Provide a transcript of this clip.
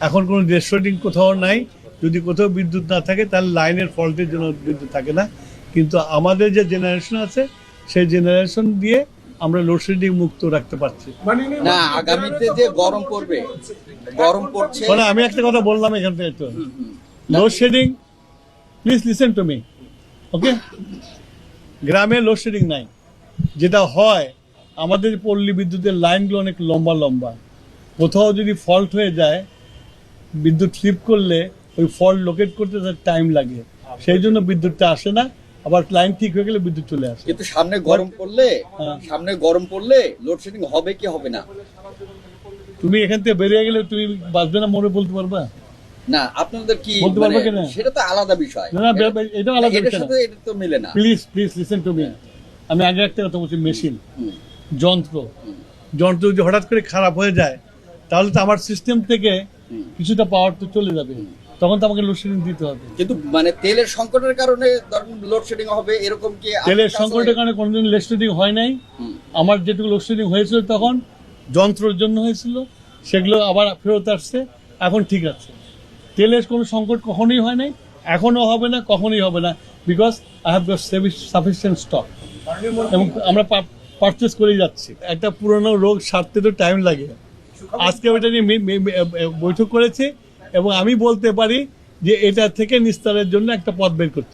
এখন কোনো লোডশেডিং কোথাও নাই। যদি কোথাও বিদ্যুৎ না থাকে তাহলে লাইনের ফল্টের জন্য বিদ্যুৎ থাকে না, কিন্তু আমাদের যে জেনারেশন আছে সেই জেনারেশন দিয়ে আমরা লোডশেডিং মুক্ত রাখতে পারছি না। আগামীতে যে গরম পড়বে, গরম পড়ছে, মানে আমি একটা কথা বললাম এখান থেকে, তো load shedding, please listen to me, okay? গ্রামে লোডশেডিং নাই। যেটা হয়, আমাদের পল্লী বিদ্যুতের লাইনগুলো অনেক লম্বা লম্বা, কোথাও যদি ফল্ট হয়ে যায়, বিদ্যুৎ স্লিপ করলে ওই ফল্ট লোকেট করতে তার টাইম লাগে, সেই জন্য বিদ্যুৎটা আসে না। আবার লাইন ঠিক হয়ে গেলে বিদ্যুৎ চলে আসে। কিন্তু সামনে গরম পড়লে লোডশেডিং হবে কি হবে না? তুমি এখান থেকে বেরিয়ে গেলে তুমি বাঁচবে না মরে বলতে পারবা? না, আপনাদের কি বলতে পারবে কিনা? সেটা তো আলাদা বিষয়। না, এটা আলাদা এটার বিষয় না। সাথে এটা তো মিলে না। Please listen to me. আমি আগে একটা কথা বলছি, মেশিন, যন্ত্র যদি হঠাৎ করে খারাপ হয়ে যায়, তাহলে তো আমার সিস্টেম থেকে কিছুটা পাওয়ার তো চলে যাবে, তখন তো আমাকে লোডশেডিং দিতে হবে। কিন্তু মানে তেলের সংকটের কারণে লোডশেডিং হবে এরকম কি? তেলের সংকটের কারণে কোনোদিন লোডশেডিং হয় নাই। আমার যেটুকু লোডশেডিং হয়েছিল তখন যন্ত্রের জন্য হয়েছিল, সেগুলো আবার ফেরত আসছে, এখন ঠিক আছে। তেলের কোনো সংকট কখনোই হয় নাই, এখনো হবে না, কখনোই হবে না, because I have got sufficient stock, এবং আমরা পারচেস করে যাচ্ছি। একটা পুরনো রোগ সারতে তো টাইম লাগে। আজকে ওইটা নিয়ে বৈঠক করেছি, এবং আমি বলতে পারি যে এটা থেকে নিস্তারের জন্য একটা পথ বের করতে।